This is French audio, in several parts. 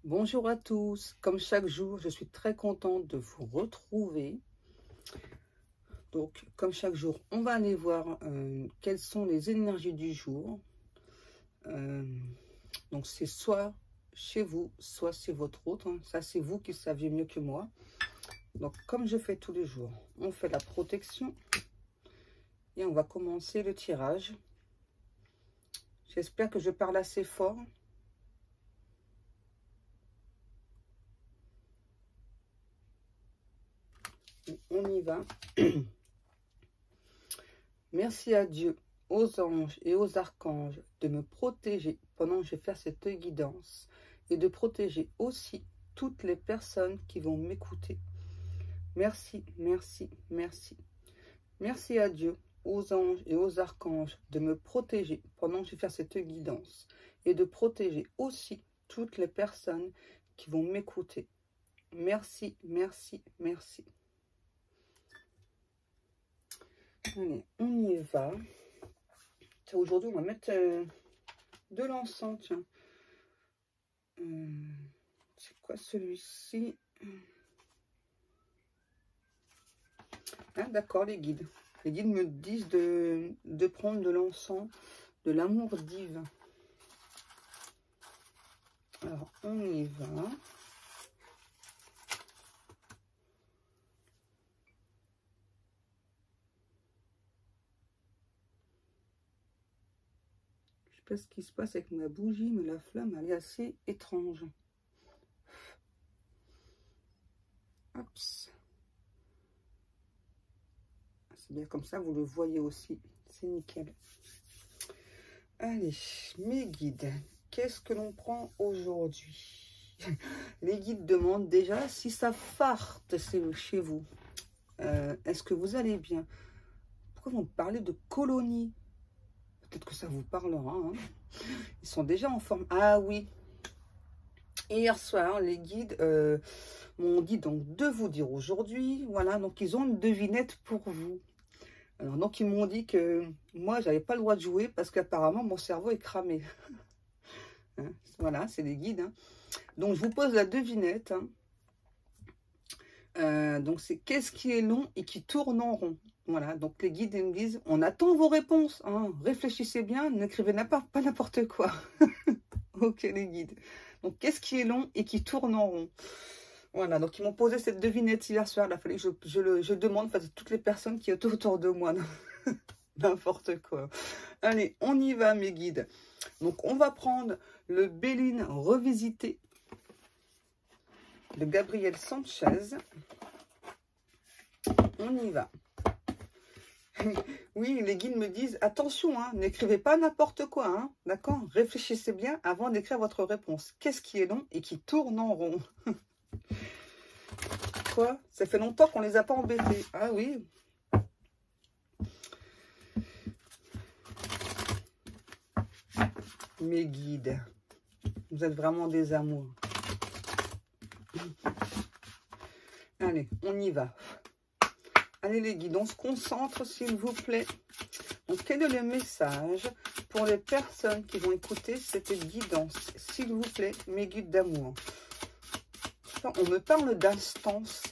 Bonjour à tous, comme chaque jour, je suis très contente de vous retrouver. Donc, comme chaque jour, on va aller voir quelles sont les énergies du jour. Donc, c'est soit chez vous, soit chez votre autre. Hein. Ça, c'est vous qui savez mieux que moi. Donc, comme je fais tous les jours, on fait la protection et on va commencer le tirage. J'espère que je parle assez fort. On y va. Merci à Dieu, aux anges et aux archanges de me protéger pendant que je fais cette guidance et de protéger aussi toutes les personnes qui vont m'écouter. Merci, merci, merci. Merci à Dieu, aux anges et aux archanges de me protéger pendant que je fais cette guidance et de protéger aussi toutes les personnes qui vont m'écouter. Merci, merci, merci. Allez, on y va. Aujourd'hui, on va mettre de l'encens, tiens. C'est quoi celui-ci? Ah, d'accord, les guides. Les guides me disent de prendre de l'encens, de l'amour divin. Alors, on y va. Je sais pas ce qui se passe avec ma bougie, mais la flamme, elle est assez étrange. Hop. C'est bien comme ça, vous le voyez aussi. C'est nickel. Allez, mes guides, qu'est-ce que l'on prend aujourd'hui? Les guides demandent déjà si ça farte chez vous. Est-ce que vous allez bien? Pourquoi vous me parlez de colonies? Peut-être que ça vous parlera. Hein. Ils sont déjà en forme. Ah oui. Hier soir, les guides m'ont dit donc de vous dire aujourd'hui. Voilà, donc ils ont une devinette pour vous. Alors, donc ils m'ont dit que moi, j'avais pas le droit de jouer parce qu'apparemment, mon cerveau est cramé. Hein, voilà, c'est les guides. Hein. Donc, je vous pose la devinette. Hein. Donc, c'est qu'est-ce qui est long et qui tourne en rond? Voilà, donc les guides ils me disent, on attend vos réponses. Hein. Réfléchissez bien, n'écrivez pas n'importe quoi. Ok, les guides. Donc, qu'est-ce qui est long et qui tourne en rond? Voilà, donc ils m'ont posé cette devinette hier soir. Il a fallu que je demande à toutes les personnes qui sont autour de moi. N'importe quoi. Allez, on y va, mes guides. Donc, on va prendre le Béline revisité de Gabriel Sanchez. On y va. Oui, les guides me disent, attention, hein, n'écrivez pas n'importe quoi. Hein, d'accord? Réfléchissez bien avant d'écrire votre réponse. Qu'est-ce qui est long et qui tourne en rond? Quoi? Ça fait longtemps qu'on les a pas embêtés. Ah oui. Mes guides, vous êtes vraiment des amours. Allez, on y va. Allez les guides, on se concentre s'il vous plaît. Donc, quel est le message pour les personnes qui vont écouter cette guidance? S'il vous plaît, mes guides d'amour. On me parle d'instance.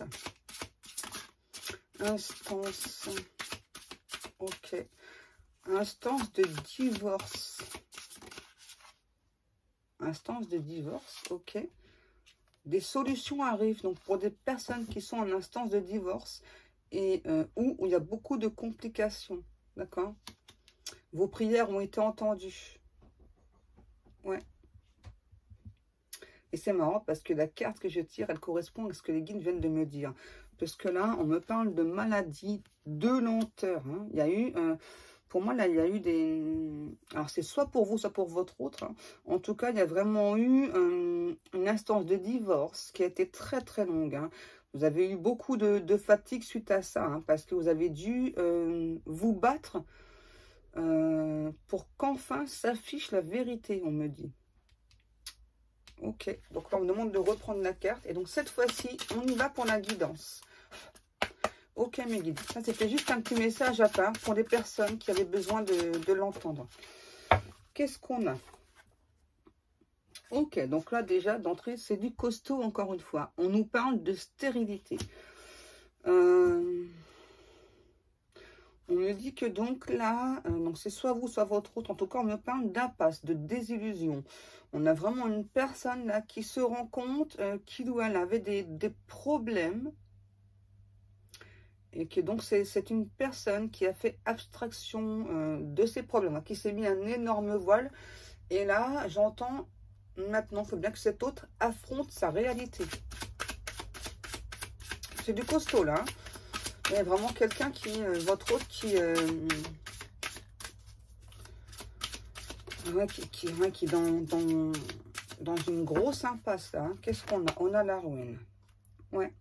Instance. Ok. Instance de divorce. Instance de divorce, ok. Des solutions arrivent donc pour des personnes qui sont en instance de divorce et où il y a beaucoup de complications, d'accord? Vos prières ont été entendues. Ouais. Et c'est marrant parce que la carte que je tire, elle correspond à ce que les guides viennent de me dire. Parce que là, on me parle de maladie, de lenteur. Hein. Il y a eu... pour moi, là, il y a eu des... Alors, c'est soit pour vous, soit pour votre autre. Hein. En tout cas, il y a vraiment eu une instance de divorce qui a été très, très longue. Hein. Vous avez eu beaucoup de fatigue suite à ça. Hein, parce que vous avez dû vous battre pour qu'enfin s'affiche la vérité, on me dit. Ok, donc là, on me demande de reprendre la carte. Et donc, cette fois-ci, on y va pour la guidance. Ok, mes guides. Ça, c'était juste un petit message à part pour les personnes qui avaient besoin de l'entendre. Qu'est-ce qu'on a? Ok, donc là déjà d'entrée c'est du costaud encore une fois. On nous parle de stérilité. On me dit que donc là, donc c'est soit vous, soit votre autre. En tout cas, on me parle d'impasse, de désillusion. On a vraiment une personne là qui se rend compte qu'il ou elle avait des problèmes. Et que donc c'est une personne qui a fait abstraction de ses problèmes, qui s'est mis un énorme voile. Et là, j'entends maintenant, il faut bien que cet autre affronte sa réalité. C'est du costaud là. Il y a vraiment quelqu'un qui, votre autre qui est dans une grosse impasse là. Qu'est-ce qu'on a? On a la ruine. Ouais.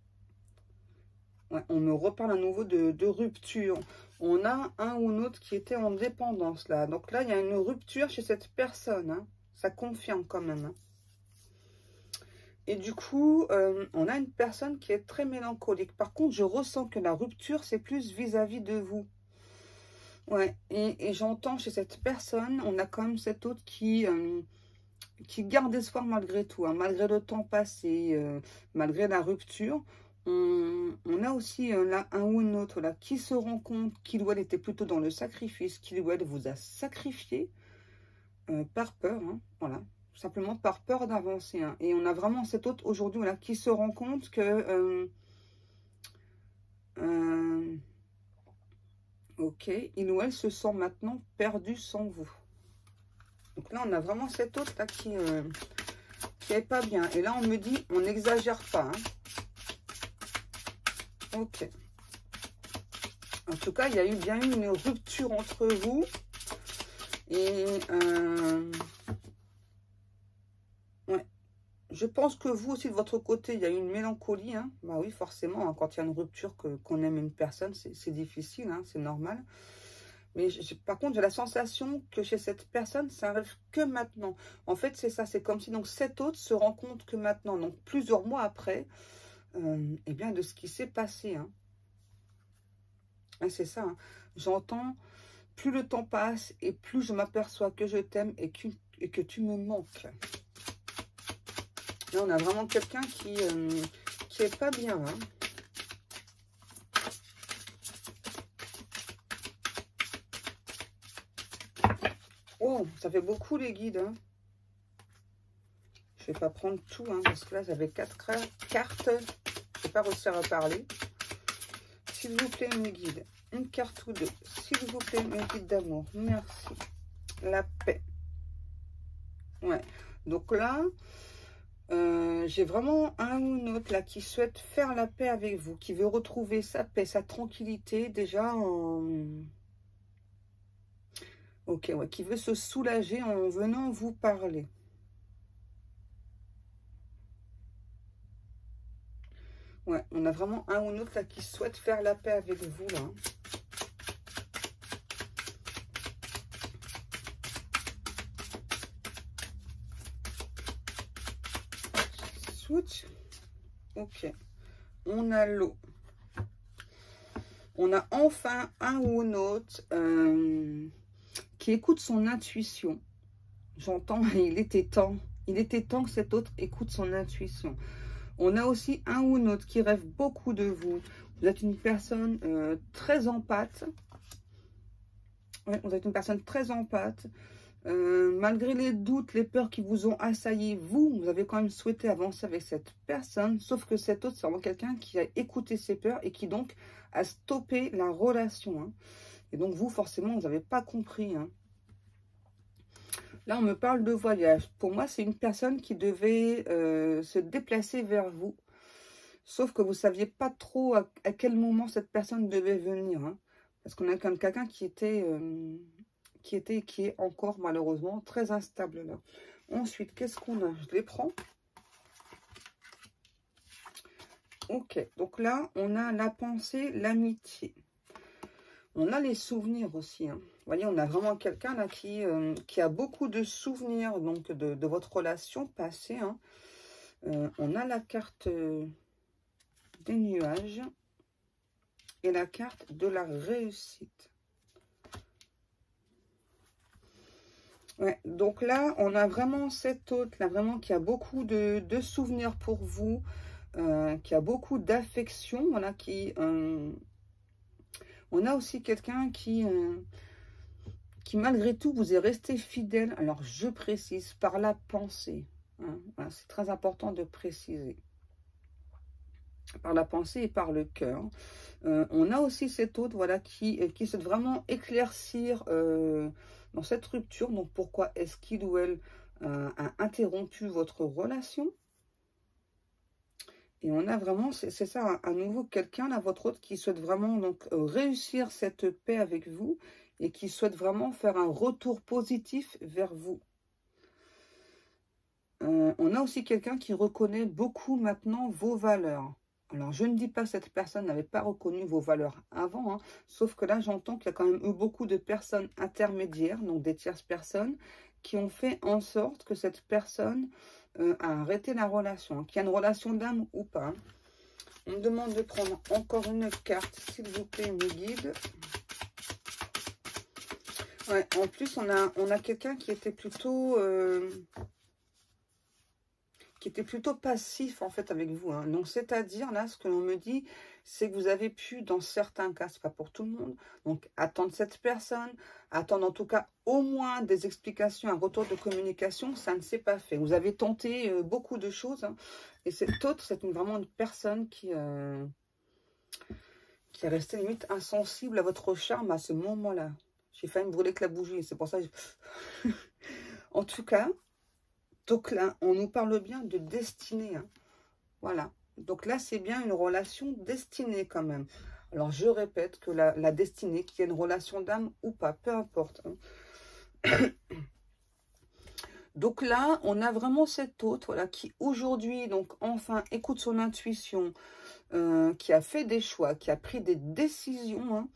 Ouais, on me reparle à nouveau de rupture. On a un ou l'autre qui était en dépendance là. Donc là, il y a une rupture chez cette personne. Hein. Ça confirme quand même. Hein. Et du coup, on a une personne qui est très mélancolique. Par contre, je ressens que la rupture, c'est plus vis-à-vis de vous. Ouais, et j'entends chez cette personne, on a quand même cet autre qui garde espoir malgré tout, hein, malgré le temps passé, malgré la rupture. On a aussi là un ou une autre là, qui se rend compte qu'il ou elle était plutôt dans le sacrifice, qu'il ou elle vous a sacrifié par peur, hein, voilà. Simplement par peur d'avancer. Hein. Et on a vraiment cet autre aujourd'hui voilà, qui se rend compte que... ok, il ou elle se sent maintenant perdu sans vous. Donc là, on a vraiment cet autre là qui est pas bien. Et là, on me dit, on n'exagère pas. Hein. Ok. En tout cas, il y a eu bien eu une rupture entre vous. Et... ouais. Je pense que vous aussi, de votre côté, il y a eu une mélancolie. Hein. Bah oui, forcément, hein, quand il y a une rupture, qu'on aime une personne, c'est difficile, hein, c'est normal. Mais par contre, j'ai la sensation que chez cette personne, ça arrive que maintenant. En fait, c'est ça, c'est comme si donc cet autre se rend compte que maintenant, donc plusieurs mois après, eh bien, de ce qui s'est passé. Hein. Ah, c'est ça, hein. J'entends, plus le temps passe et plus je m'aperçois que je t'aime et que tu me manques. Là, on a vraiment quelqu'un qui est pas bien. Hein. Oh, ça fait beaucoup les guides. Hein. Je vais pas prendre tout, hein, parce que là, j'avais 4 cartes. Je vais pas réussir à parler. S'il vous plaît, mes guides. Une carte ou deux. S'il vous plaît, mes guides d'amour. Merci. La paix. Ouais. Donc là... j'ai vraiment un ou une autre là qui souhaite faire la paix avec vous, qui veut retrouver sa paix, sa tranquillité déjà ok, ouais, qui veut se soulager en venant vous parler. Ouais, on a vraiment un ou une autre là qui souhaite faire la paix avec vous là. Switch. Ok. On a l'eau. On a enfin un ou une autre qui écoute son intuition. J'entends, il était temps. Il était temps que cet autre écoute son intuition. On a aussi un ou une autre qui rêve beaucoup de vous. Vous êtes une personne très empathe. Ouais, vous êtes une personne très empathe. Malgré les doutes, les peurs qui vous ont assailli, vous avez quand même souhaité avancer avec cette personne. Sauf que cet autre, c'est vraiment quelqu'un qui a écouté ses peurs et qui donc a stoppé la relation. Hein. Et donc vous, forcément, vous n'avez pas compris. Hein. Là, on me parle de voyage. Pour moi, c'est une personne qui devait se déplacer vers vous. Sauf que vous ne saviez pas trop à quel moment cette personne devait venir. Hein. Parce qu'on a quelqu'un qui est encore malheureusement très instable là. Ensuite, qu'est-ce qu'on a? Je les prends. Ok, donc là, on a la pensée, l'amitié. On a les souvenirs aussi. Hein. Vous voyez, on a vraiment quelqu'un là qui a beaucoup de souvenirs donc de votre relation passée. Hein. On a la carte des nuages et la carte de la réussite. Ouais, donc là, on a vraiment cet hôte là, vraiment qui a beaucoup de souvenirs pour vous, qui a beaucoup d'affection, voilà, on a aussi quelqu'un qui malgré tout vous est resté fidèle. Alors je précise par la pensée, hein, voilà, c'est très important de préciser. Par la pensée et par le cœur. On a aussi cet autre, voilà, qui souhaite vraiment éclaircir dans cette rupture. Donc, pourquoi est-ce qu'il ou elle a interrompu votre relation? Et on a vraiment, c'est ça, à nouveau, quelqu'un, là, votre autre, qui souhaite vraiment donc réussir cette paix avec vous et qui souhaite vraiment faire un retour positif vers vous. On a aussi quelqu'un qui reconnaît beaucoup maintenant vos valeurs. Alors, je ne dis pas que cette personne n'avait pas reconnu vos valeurs avant, hein, sauf que là, j'entends qu'il y a quand même eu beaucoup de personnes intermédiaires, donc des tierces personnes, qui ont fait en sorte que cette personne a arrêté la relation, qu'il y a une relation d'âme ou pas. On me demande de prendre encore une carte, s'il vous plaît, mes guides. Ouais, en plus, on a quelqu'un qui était plutôt... passif en fait avec vous, hein. Donc c'est-à-dire là ce que l'on me dit, c'est que vous avez pu dans certains cas, c'est pas pour tout le monde, donc attendre cette personne, attendre en tout cas au moins des explications, un retour de communication, ça ne s'est pas fait. Vous avez tenté beaucoup de choses, hein, et cette autre, c'est vraiment une personne qui est restée limite insensible à votre charme à ce moment-là. J'ai failli me brûler avec la bougie, c'est pour ça que en tout cas. Donc là, on nous parle bien de destinée, hein. Voilà. Donc là, c'est bien une relation destinée quand même. Alors, je répète que la destinée, qu'il y ait une relation d'âme ou pas, peu importe, hein. Donc là, on a vraiment cet autre, voilà, qui aujourd'hui, donc enfin, écoute son intuition, qui a fait des choix, qui a pris des décisions, hein.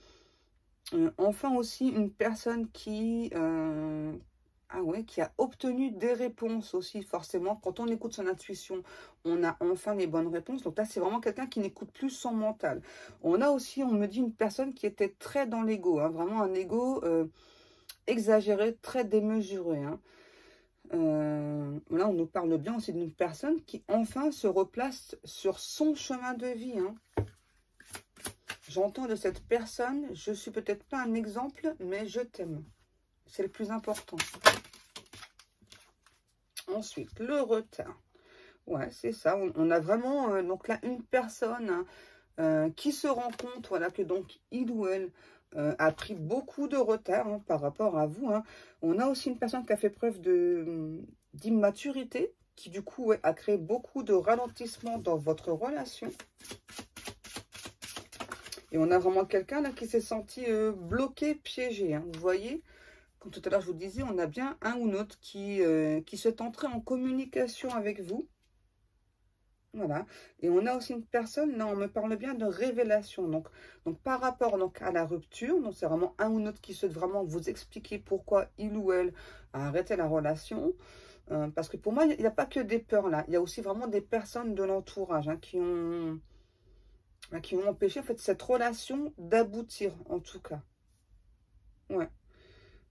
Enfin aussi, une personne qui... ah ouais, qui a obtenu des réponses aussi, forcément. Quand on écoute son intuition, on a enfin les bonnes réponses. Donc là, c'est vraiment quelqu'un qui n'écoute plus son mental. On a aussi, on me dit, une personne qui était très dans l'ego, hein, vraiment un ego exagéré, très démesuré, hein. Là, on nous parle bien aussi d'une personne qui enfin se replace sur son chemin de vie, hein. J'entends de cette personne, je suis peut-être pas un exemple, mais je t'aime. C'est le plus important. Ensuite, le retard. Ouais, c'est ça. On a vraiment donc là une personne qui se rend compte, voilà, que donc il ou elle a pris beaucoup de retard, hein, par rapport à vous, hein. On a aussi une personne qui a fait preuve d'immaturité, qui du coup ouais, a créé beaucoup de ralentissement dans votre relation. Et on a vraiment quelqu'un là qui s'est senti bloqué, piégé, hein, vous voyez. Comme tout à l'heure, je vous disais, on a bien un ou l'autre qui souhaite entrer en communication avec vous. Voilà. Et on a aussi une personne, là, on me parle bien de révélation. Donc par rapport donc, à la rupture, donc c'est vraiment un ou l'autre qui souhaite vraiment vous expliquer pourquoi il ou elle a arrêté la relation. Parce que pour moi, il n'y a pas que des peurs là. Il y a aussi vraiment des personnes de l'entourage, hein, qui ont empêché en fait, cette relation d'aboutir, en tout cas. Ouais.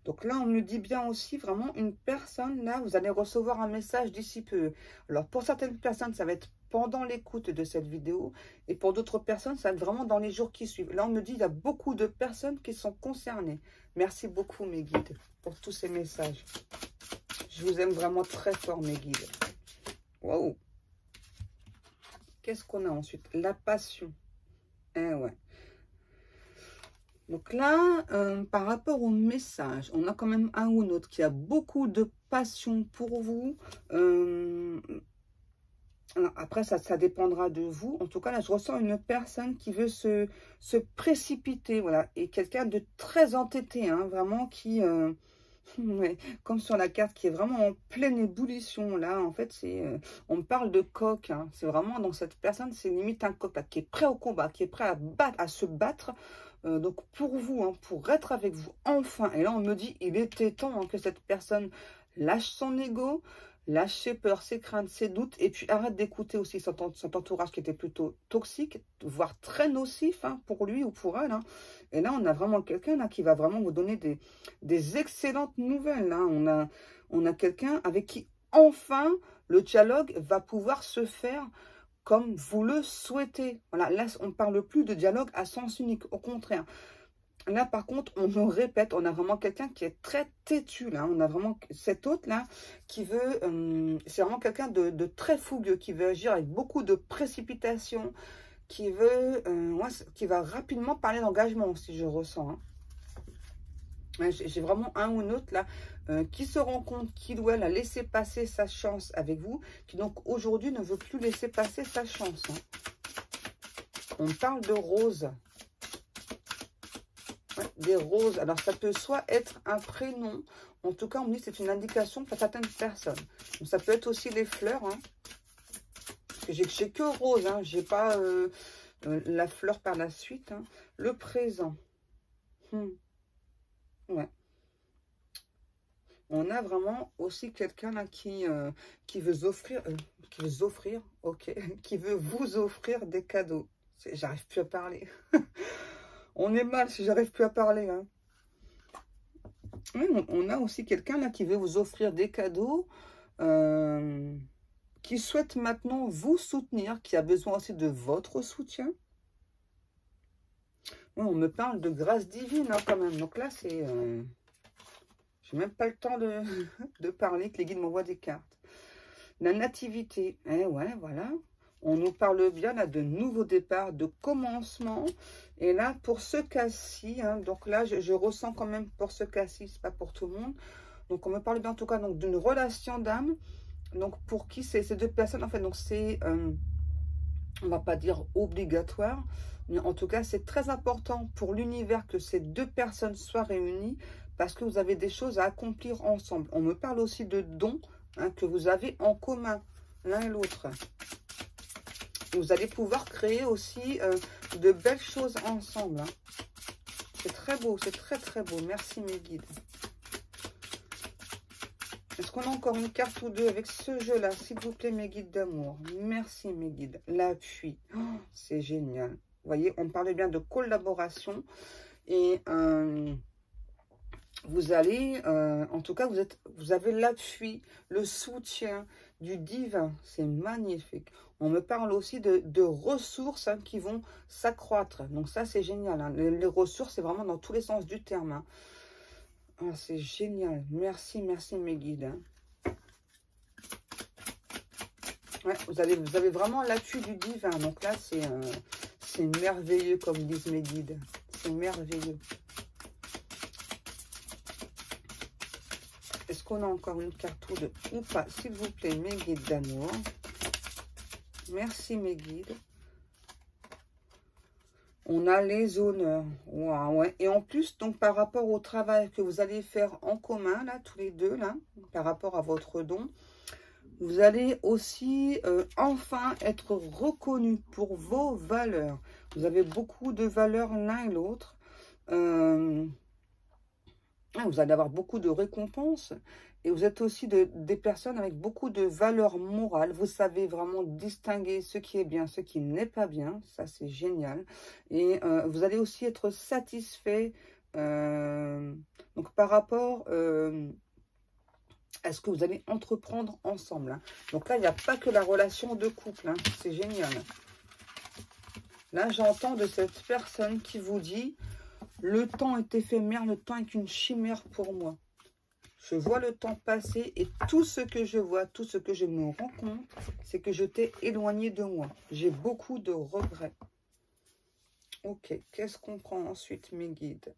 Donc là, on me dit bien aussi vraiment une personne, là, vous allez recevoir un message d'ici peu. Alors, pour certaines personnes, ça va être pendant l'écoute de cette vidéo. Et pour d'autres personnes, ça va être vraiment dans les jours qui suivent. Là, on me dit il y a beaucoup de personnes qui sont concernées. Merci beaucoup, mes guides, pour tous ces messages. Je vous aime vraiment très fort, mes guides. Waouh! Qu'est-ce qu'on a ensuite? La passion. Eh ouais. Donc là, par rapport au message, on a quand même un ou l'autre qui a beaucoup de passion pour vous. Alors après, ça dépendra de vous. En tout cas, là, je ressens une personne qui veut se précipiter, voilà. Et quelqu'un de très entêté, hein, vraiment qui... ouais, comme sur la carte qui est vraiment en pleine ébullition là, en fait on me parle de coq, hein. C'est vraiment dans cette personne, c'est limite un coq là, qui est prêt au combat, qui est prêt à se battre, donc pour vous, hein, pour être avec vous enfin. Et là on me dit il était temps, hein, que cette personne lâche son ego, Lâche ses peurs, ses craintes, ses doutes. Et puis arrête d'écouter aussi cet entourage qui était plutôt toxique, voire très nocif hein, pour lui ou pour elle. Hein. Et là, on a vraiment quelqu'un là qui va vraiment vous donner des excellentes nouvelles. Hein. On a quelqu'un avec qui, enfin, le dialogue va pouvoir se faire comme vous le souhaitez. Voilà, là, on ne parle plus de dialogue à sens unique. Au contraire. Là, par contre, on me répète, on a vraiment quelqu'un qui est très têtu, là. On a vraiment cet autre-là qui veut... c'est vraiment quelqu'un de très fougueux, qui veut agir avec beaucoup de précipitation, qui veut... ouais, qui va rapidement parler d'engagement, si je ressens. Hein. Ouais, j'ai vraiment un ou une autre, là, qui se rend compte qu'il ou elle a laissé passer sa chance avec vous, qui donc aujourd'hui ne veut plus laisser passer sa chance. Hein. On parle de rose. Des roses. Alors, ça peut soit être un prénom. En tout cas, on me dit que c'est une indication pour certaines personnes. Donc, ça peut être aussi les fleurs. Hein. J'ai que rose. Hein. J'ai pas la fleur par la suite. Hein. Le présent. Ouais. On a vraiment aussi quelqu'un là qui veut vous offrir, ok, qui veut vous offrir des cadeaux. J'arrive plus à parler. On est mal si j'arrive plus à parler. Hein. Oui, on a aussi quelqu'un là qui veut vous offrir des cadeaux, qui souhaite maintenant vous soutenir, qui a besoin aussi de votre soutien. Oui, on me parle de grâce divine hein, quand même. Donc là, c'est... j'ai même pas le temps de parler, que les guides m'envoient des cartes. La nativité. Eh ouais, voilà. On nous parle bien là de nouveaux départs, de commencement. Et là, pour ce cas-ci, hein, donc là, je ressens quand même pour ce cas-ci, c'est pas pour tout le monde. Donc, on me parle bien en tout cas d'une relation d'âme. Donc, pour qui c'est ces deux personnes, en fait, donc c'est, on va pas dire obligatoire, mais en tout cas, c'est très important pour l'univers que ces deux personnes soient réunies parce que vous avez des choses à accomplir ensemble. On me parle aussi de dons hein, que vous avez en commun, l'un et l'autre. Vous allez pouvoir créer aussi de belles choses ensemble. Hein. C'est très beau, c'est très très beau. Merci mes guides. Est-ce qu'on a encore une carte ou deux avec ce jeu-là? S'il vous plaît, mes guides d'amour. Merci mes guides. L'appui. Oh, c'est génial. Vous voyez, on parlait bien de collaboration. Et vous allez, en tout cas, vous avez l'appui, le soutien du divin. C'est magnifique. On me parle aussi de ressources hein, qui vont s'accroître. Donc ça, c'est génial. Hein. Les ressources, c'est vraiment dans tous les sens du terme. Hein. Ah, c'est génial. Merci, merci mes guides. Hein. Ouais, vous avez vraiment l'appui du divin. Donc là, c'est merveilleux, comme disent mes guides. C'est merveilleux. Est-ce qu'on a encore une carte ou pas? S'il vous plaît, mes guides d'amour. Merci mes guides. On a les honneurs. Wow, ouais. Et en plus, donc par rapport au travail que vous allez faire en commun, là, tous les deux, là, par rapport à votre don, vous allez aussi enfin être reconnus pour vos valeurs. Vous avez beaucoup de valeurs l'un et l'autre. Vous allez avoir beaucoup de récompenses. Et vous êtes aussi des personnes avec beaucoup de valeurs morales. Vous savez vraiment distinguer ce qui est bien, ce qui n'est pas bien. Ça, c'est génial. Et vous allez aussi être satisfait donc par rapport à ce que vous allez entreprendre ensemble. Hein. Donc là, il n'y a pas que la relation de couple. Hein. C'est génial. Là, j'entends de cette personne qui vous dit « Le temps est éphémère, le temps est une chimère pour moi. » Je vois le temps passer et tout ce que je vois, tout ce que je me rends compte, c'est que je t'ai éloigné de moi. J'ai beaucoup de regrets. Ok, qu'est-ce qu'on prend ensuite, mes guides?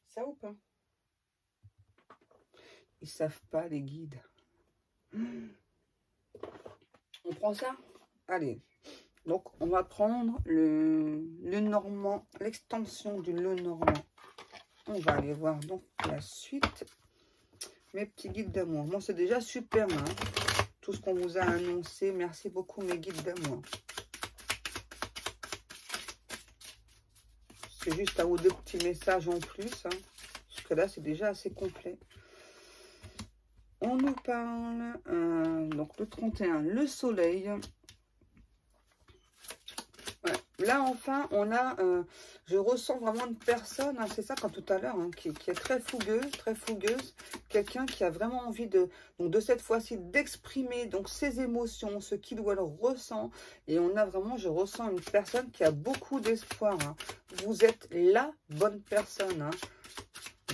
Ça ou pas? Ils savent pas, les guides. On prend ça? Allez. Donc, on va prendre le normand, l'extension du le normand. On va aller voir donc la suite. Mes petits guides d'amour. Bon, c'est déjà super, hein, tout ce qu'on vous a annoncé. Merci beaucoup, mes guides d'amour. C'est juste un ou deux petits messages en plus. Hein, parce que là, c'est déjà assez complet. On nous parle, donc le 31, le soleil. Ouais. Là, enfin, on a, je ressens vraiment une personne, hein, c'est ça comme tout à l'heure, hein, qui est très fougueuse. Quelqu'un qui a vraiment envie de cette fois-ci d'exprimer donc ses émotions, ce qu'il ou elle ressent. Et on a vraiment, je ressens une personne qui a beaucoup d'espoir. Hein. Vous êtes la bonne personne, hein.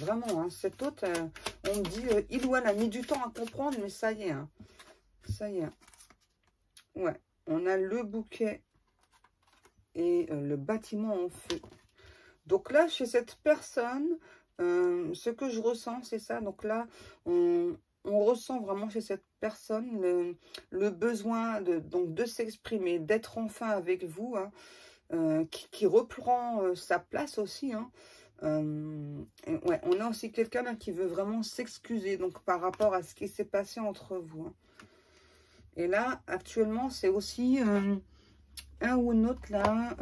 Vraiment, hein, cet autre, on me dit, il ou elle a mis du temps à comprendre, mais ça y est. Hein. Ça y est. Ouais, on a le bouquet et le bâtiment en feu. Donc là, chez cette personne, ce que je ressens, c'est ça. Donc là, on ressent vraiment chez cette personne le besoin de s'exprimer, d'être enfin avec vous, hein, qui reprend sa place aussi, hein. Ouais, on a aussi quelqu'un qui veut vraiment s'excuser donc par rapport à ce qui s'est passé entre vous. Hein. Et là, actuellement, c'est aussi un ou un autre là.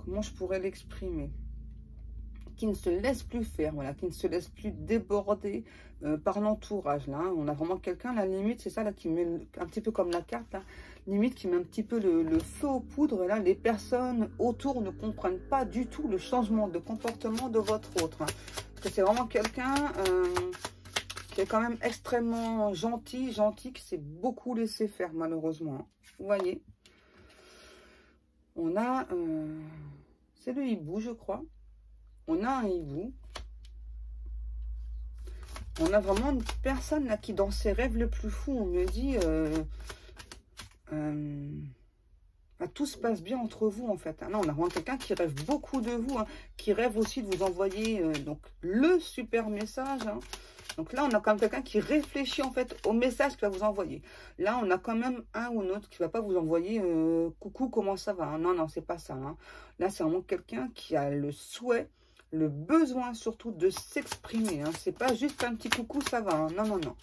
Comment je pourrais l'exprimer? Qui ne se laisse plus faire, voilà, qui ne se laisse plus déborder par l'entourage. Là, hein. On a vraiment quelqu'un, la limite, c'est ça là qui met un petit peu comme la carte, là, limite qui met un petit peu le feu aux poudres. Et là, les personnes autour ne comprennent pas du tout le changement de comportement de votre autre. Hein. Parce que c'est vraiment quelqu'un qui est quand même extrêmement gentil, qui s'est beaucoup laissé faire, malheureusement. Hein. Vous voyez, on a, c'est le hibou, je crois. On a un hibou. On a vraiment une personne là qui, dans ses rêves le plus fou, on me dit tout se passe bien entre vous en fait. Là, on a vraiment quelqu'un qui rêve beaucoup de vous, hein, qui rêve aussi de vous envoyer donc le super message. Hein. Donc là, on a quand même quelqu'un qui réfléchit en fait au message qu'il va vous envoyer. Là, on a quand même un ou un autre qui ne va pas vous envoyer coucou, comment ça va, hein. Non, non, c'est pas ça. Hein. Là, c'est vraiment quelqu'un qui a le souhait, le besoin surtout de s'exprimer. Hein. C'est pas juste un petit coucou, ça va. Hein. Non, non, non.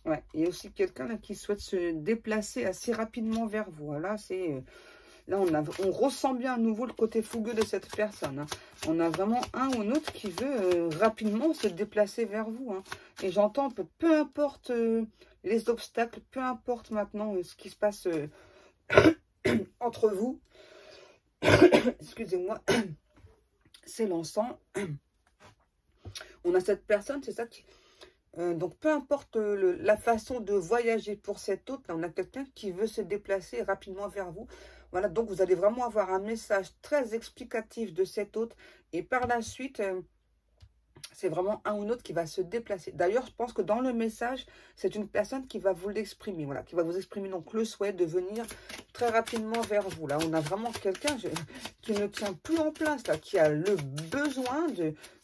Ouais, il y a aussi quelqu'un là qui souhaite se déplacer assez rapidement vers vous. Là, c'est là on ressent bien à nouveau le côté fougueux de cette personne. Hein. On a vraiment un ou un autre qui veut rapidement se déplacer vers vous. Hein. Et j'entends peu importe les obstacles, peu importe maintenant ce qui se passe entre vous. Excusez-moi, c'est l'encens. On a cette personne, c'est ça qui... donc, peu importe la façon de voyager pour cet autre, là, on a quelqu'un qui veut se déplacer rapidement vers vous. Voilà, donc vous allez vraiment avoir un message très explicatif de cet autre. Et par la suite, c'est vraiment un ou l'autre qui va se déplacer. D'ailleurs, je pense que dans le message, c'est une personne qui va vous l'exprimer. Voilà, qui va vous exprimer donc le souhait de venir très rapidement vers vous. Là, on a vraiment quelqu'un qui ne tient plus en place, là, qui a le besoin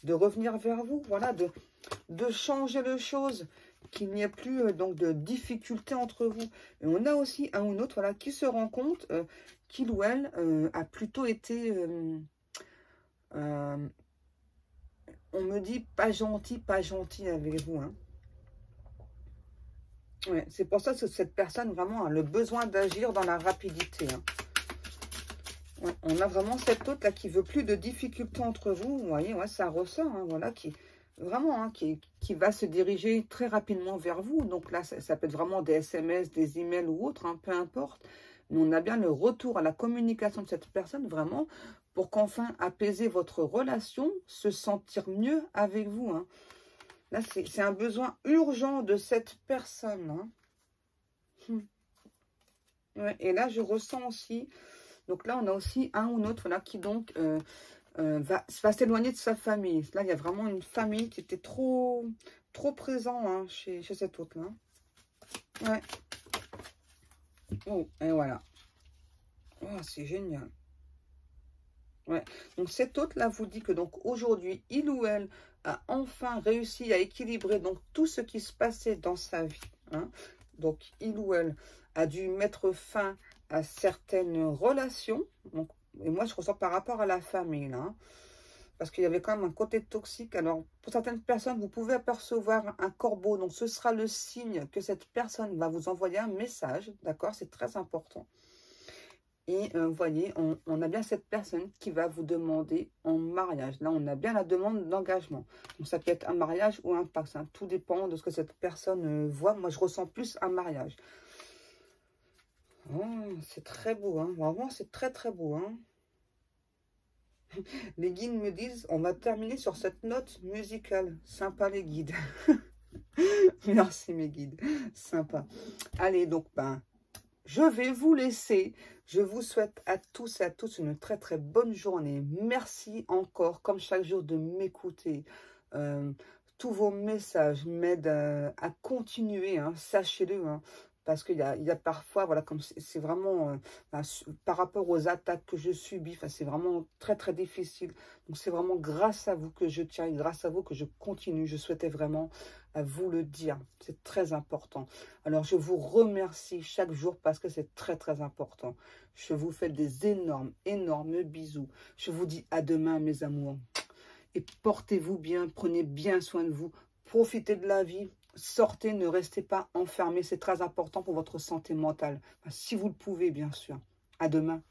de revenir vers vous. Voilà, de changer les choses, qu'il n'y ait plus donc de difficultés entre vous. Et on a aussi un ou l'autre voilà, qui se rend compte qu'il ou elle a plutôt été, on me dit, pas gentil avec vous. Hein. Ouais, c'est pour ça que cette personne vraiment a le besoin d'agir dans la rapidité. Hein. Ouais, on a vraiment cette autre là qui veut plus de difficultés entre vous. Vous voyez, ouais, ça ressort, hein, voilà, qui... Vraiment, hein, qui va se diriger très rapidement vers vous. Donc là, ça peut être vraiment des SMS, des emails ou autre, hein, peu importe. Mais on a bien le retour à la communication de cette personne, vraiment, pour qu'enfin apaiser votre relation, se sentir mieux avec vous. Hein. Là, c'est un besoin urgent de cette personne. Hein. Ouais, et là, je ressens aussi... Donc là, on a aussi un ou l'autre voilà, qui donc... va s'éloigner de sa famille. Là, il y a vraiment une famille qui était trop présent hein, chez cet autre-là. Ouais. Oh, et voilà. Oh, c'est génial. Ouais. Donc, cet autre-là vous dit que donc aujourd'hui, il ou elle a enfin réussi à équilibrer donc tout ce qui se passait dans sa vie. Hein. Donc, il ou elle a dû mettre fin à certaines relations. Donc, et moi, je ressens par rapport à la famille, là. Hein, parce qu'il y avait quand même un côté toxique. Alors, pour certaines personnes, vous pouvez apercevoir un corbeau. Donc, ce sera le signe que cette personne va vous envoyer un message. D'accord? C'est très important. Et vous voyez, on a bien cette personne qui va vous demander en mariage. Là, on a bien la demande d'engagement. Donc, ça peut être un mariage ou un pacte. Hein. Tout dépend de ce que cette personne voit. Moi, je ressens plus un mariage. Oh, c'est très beau. Hein. Vraiment, c'est très, très beau. Hein. Les guides me disent, on va terminer sur cette note musicale. Sympa les guides. Merci mes guides. Sympa. Allez, donc, ben, je vais vous laisser. Je vous souhaite à tous et à toutes une très très bonne journée. Merci encore, comme chaque jour, de m'écouter. Tous vos messages m'aident à continuer, hein, sachez-le. Hein, parce qu'il y a parfois, voilà, comme c'est vraiment, par rapport aux attaques que je subis, c'est vraiment très très difficile. Donc c'est vraiment grâce à vous que je tiens et grâce à vous que je continue. Je souhaitais vraiment vous le dire. C'est très important. Alors je vous remercie chaque jour parce que c'est très très important. Je vous fais des énormes, énormes bisous. Je vous dis à demain mes amours. Et portez-vous bien, prenez bien soin de vous. Profitez de la vie. Sortez, ne restez pas enfermés. C'est très important pour votre santé mentale. Si vous le pouvez, bien sûr. À demain.